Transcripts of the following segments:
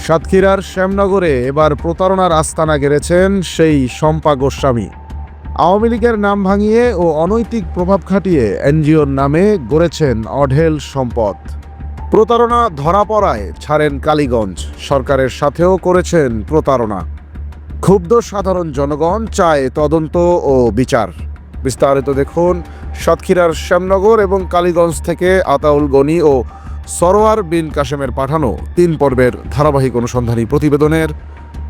সাতক্ষীরার শ্যামনগরে এবার প্রতারণার আস্তানা গেড়েছেন সেই শম্পা গোস্বামী। আওয়ামী লীগের নাম ভাঙিয়ে ও অনৈতিক প্রভাব খাটিয়ে এনজিওর নামে গড়েছেন অঢেল সম্পদ। প্রতারণা ধরা পড়ায় ছাড়েন কালীগঞ্জ, সরকারের সাথেও করেছেন প্রতারণা। ক্ষুব্ধ সাধারণ জনগণ চায় তদন্ত ও বিচার। বিস্তারিত দেখুন সাতক্ষীরার শ্যামনগর এবং কালীগঞ্জ থেকে আতাউল গনি ও সরোয়ার বিন কাশেমের পাঠানো 3 পর্বের ধারাবাহিক অনুসন্ধানী প্রতিবেদনের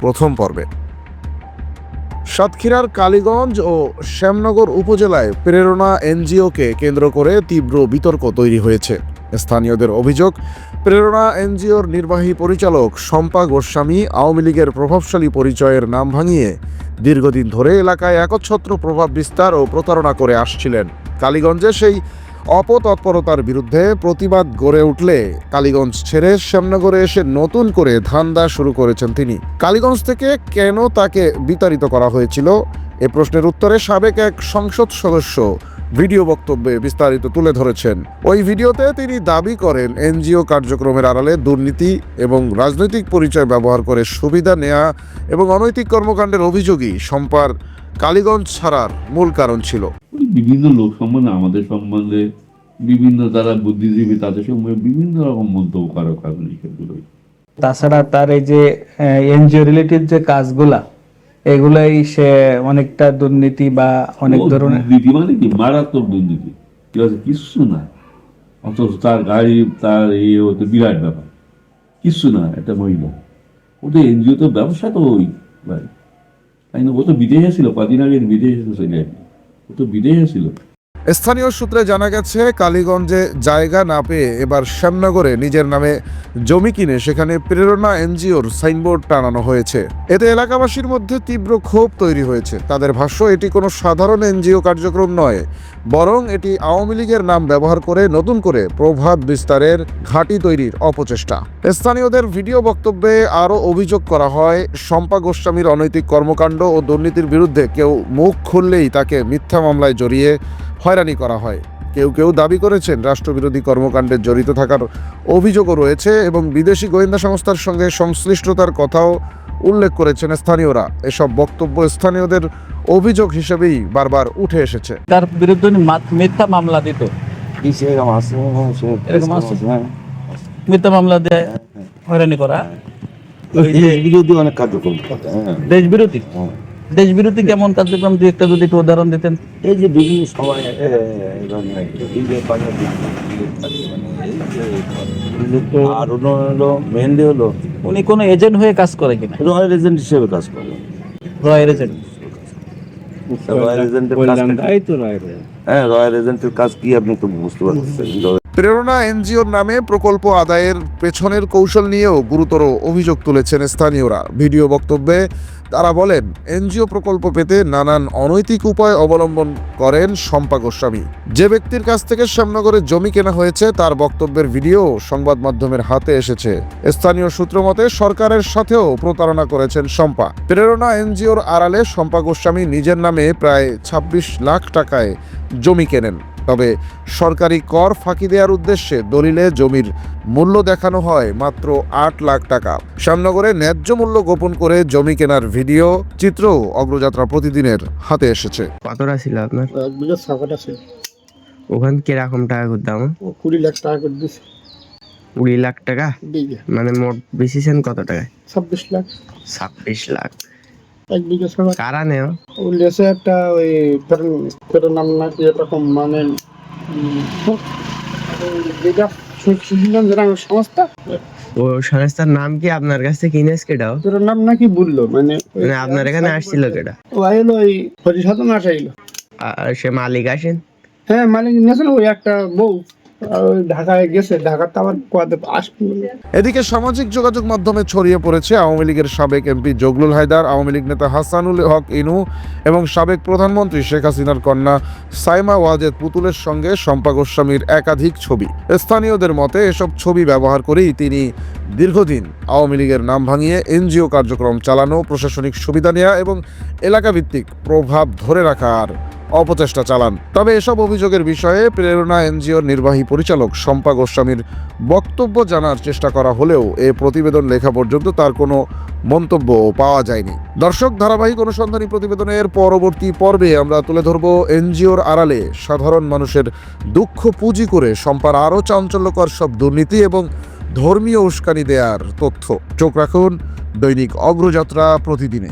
প্রথম পর্বে। সাতক্ষীরার কালীগঞ্জ ও শ্যামনগর উপজেলায় প্রেরণা এনজিওকে কেন্দ্র করে তীব্র বিতর্ক তৈরি হয়েছে। স্থানীয়দের অভিযোগ, প্রেরণা এনজিওর নির্বাহী পরিচালক শম্পা গোস্বামী আওয়ামী লীগের প্রভাবশালী পরিচয়ের নাম ভাঙিয়ে দীর্ঘদিন ধরে এলাকায় একচ্ছত্র প্রভাব বিস্তার ও প্রতারণা করে আসছিলেন। কালীগঞ্জে সেই অপতৎপরতার বিরুদ্ধে প্রতিবাদ গড়ে উঠলে কালীগঞ্জ ছেড়ে শ্যামনগরে এসে নতুন করে ধান্দা শুরু করেছেন তিনি। কালীগঞ্জ থেকে কেন তাকে বিতাড়িত করা হয়েছিল এ প্রশ্নের উত্তরে সাবেক এক সংসদ সদস্য ভিডিও বক্তব্যে বিস্তারিত তুলে ধরেছেন। ওই ভিডিওতে তিনি দাবি করেন এনজিও কার্যক্রমের আড়ালে দুর্নীতি এবং রাজনৈতিক পরিচয় ব্যবহার করে সুবিধা নেওয়া এবং অনৈতিক কর্মকাণ্ডের অভিযোগই শম্পার কালীগঞ্জ ছাড়ার মূল কারণ ছিল। বিভিন্ন লোক সম্বন্ধে, আমাদের সম্বন্ধে, বিভিন্ন যারা বুদ্ধিজীবী তাদের সম্বন্ধে বিভিন্ন রকম মন্তব্য করার কারণে সেগুলোই। তাছাড়া তার এই যে এনজিও রিলেটেড যে কাজগুলা, এগুলাই সে অনেকটা দুর্নীতি বা অনেক ধরনের দুর্নীতি মানে কি মারাত্মক দুর্নীতি, কিছু না, অথচ তার গাড়ি, তার ইয়ে হতো বিরাট ব্যাপার, কিছু না। একটা মহিলা, ওদের এনজিও তো ব্যবসা তো ওই ভাই, তাই না? ও তো বিদেশে ছিল, কদিন আগে বিদেশে চলে আসবে, ও তো বিদেশে ছিল। স্থানীয় সূত্রে জানা গেছে, কালীগঞ্জে জায়গা না পেয়ে এবার শ্যামনগরে নিজের নামে জমি কিনে সেখানে প্রেরণা এনজিওর সাইনবোর্ড টানানো হয়েছে। এতে এলাকাবাসীর মধ্যে তীব্র ক্ষোভ তৈরি হয়েছে। তাদের ভাষ্য, এটি কোনো সাধারণ এনজিও কার্যক্রম নয়, বরং এটি আওয়ামী লীগের নাম ব্যবহার করে নতুন করে প্রভাব বিস্তারের ঘাঁটি তৈরির অপচেষ্টা। স্থানীয়দের ভিডিও বক্তব্যে আরও অভিযোগ করা হয়, শম্পা গোস্বামীর অনৈতিক কর্মকাণ্ড ও দুর্নীতির বিরুদ্ধে কেউ মুখ খুললেই তাকে মিথ্যা মামলায় জড়িয়ে হয়রানি করা হয়। কেউ কেউ দাবি করেছেন রাষ্ট্রবিরোধী কর্মকাণ্ডে জড়িত থাকার অভিযোগও রয়েছে এবং বিদেশি গোয়েন্দা সংস্থার সঙ্গে সংশ্লিষ্টতার কথাও উল্লেখ করেছেন স্থানীয়রা। এসব বক্তব্য স্থানীয়দের অভিযোগ হিসেবেই বারবার উঠে এসেছে। তার বিরুদ্ধে মিথ্যা মামলা দিত, মিথ্যা মামলা দিয়ে হয়রানি করা, অনেক কার্যক্রম, দেশ বিরোধী। দেশ বিরোধী কেমন কার্যক্রম দুই একটা যদি একটু উদাহরণ দিতেন। এই যে বিভিন্ন সময় আর হলো মেহেন্দি হলো, উনি কোনো এজেন্ট হয়ে কাজ করে কিনা? রয়্যাল এজেন্ট হিসেবে কাজ করে। রয়্যাল এজেন্ট, রয়্যাল এজেন্টের কাজ, হ্যাঁ, রয়্যাল এজেন্টের কাজ কি আপনি তো বুঝতে পারছেন। প্রেরণা এনজিওর নামে প্রকল্প আদায়ের পেছনের কৌশল নিয়েও গুরুতর অভিযোগ তুলেছেন স্থানীয়রা। ভিডিও বক্তব্যে তারা বলেন, এনজিও প্রকল্প পেতে নানান অনৈতিক উপায় অবলম্বন করেন শম্পা গোস্বামী। যে ব্যক্তির কাছ থেকে শ্যামনগরে জমি কেনা হয়েছে তার বক্তব্যের ভিডিও সংবাদ মাধ্যমের হাতে এসেছে। স্থানীয় সূত্র মতে সরকারের সাথেও প্রতারণা করেছেন শম্পা। প্রেরণা এনজিওর আড়ালে শম্পা গোস্বামী নিজের নামে প্রায় 26 লাখ টাকায় জমি কেনেন। তবে সরকারি কর ফাঁকি দেওয়ার উদ্দেশ্যে দলিলে জমির মূল্য দেখানো হয় মাত্র 8 লাখ টাকা। শ্যামনগরে ন্যায্য মূল্য গোপন করে জমি কেনার ভিডিও চিত্র অগ্রযাত্রা প্রতিদিনের হাতে এসেছে। কতটা ছিল আপনার? 1 বিঘা ছাগল আছে। ওখানে কিরকম টাকা করে দাম? 20 লাখ টাকা করে দিছে। 20 লাখ টাকা বিঘা, মানে মোট বেচেছেন কত টাকায়? 26 লাখ। 26 লাখ 1 বিঘা ছাগল কারা নেও? উল্লেছে একটা ওই পেরো নাম না কি এরকম, মানে যেটা সংস্থা, ও সংস্থার নাম কি? আপনার কাছ থেকে কিনেছ কেটাও? পেরো নাম নাকি বললো, মানে আপনার এখানে আসছিল কেটা? ও আইলো ওই পরিশোধন আসাইলো। আর সে মালিক আসেন? হ্যাঁ, মালিক নিয়েছেন ওই একটা বউ, ঢাকায় গেছে, ঢাকার তো আবার আসবে। এদিকে সামাজিক যোগাযোগ মাধ্যমে ছড়িয়ে পড়েছে আওয়ামী লীগের সাবেক এমপি জগলুল হায়দার, আওয়ামী লীগ নেতা হাসানুল হক ইনু এবং সাবেক প্রধানমন্ত্রী শেখ হাসিনার কন্যা সাইমা ওয়াজেদ পুতুলের সঙ্গে শম্পা গোস্বামীর একাধিক ছবি। স্থানীয়দের মতে এসব ছবি ব্যবহার করেই তিনি দীর্ঘদিন আওয়ামী লীগের নাম ভাঙিয়ে এনজিও কার্যক্রম চালানো, প্রশাসনিক সুবিধা নেওয়া এবং এলাকাভিত্তিক প্রভাব ধরে রাখার অপচেষ্টা চালান। তবে এসব অভিযোগের বিষয়ে প্রেরণা এনজিওর নির্বাহী পরিচালক শম্পা গোস্বামীর বক্তব্য জানার চেষ্টা করা হলেও এ প্রতিবেদন লেখা পর্যন্ত তার কোনো মন্তব্য পাওয়া যায়নি। দর্শক, ধারাবাহিক অনুসন্ধানী প্রতিবেদনের পরবর্তী পর্বে আমরা তুলে ধরব এনজিওর আড়ালে সাধারণ মানুষের দুঃখ পুঁজি করে শম্পার আরও চাঞ্চল্যকর সব দুর্নীতি এবং ধর্মীয় উস্কানি দেয়ার তথ্য। চোখ রাখুন দৈনিক অগ্রযাত্রা প্রতিদিনে।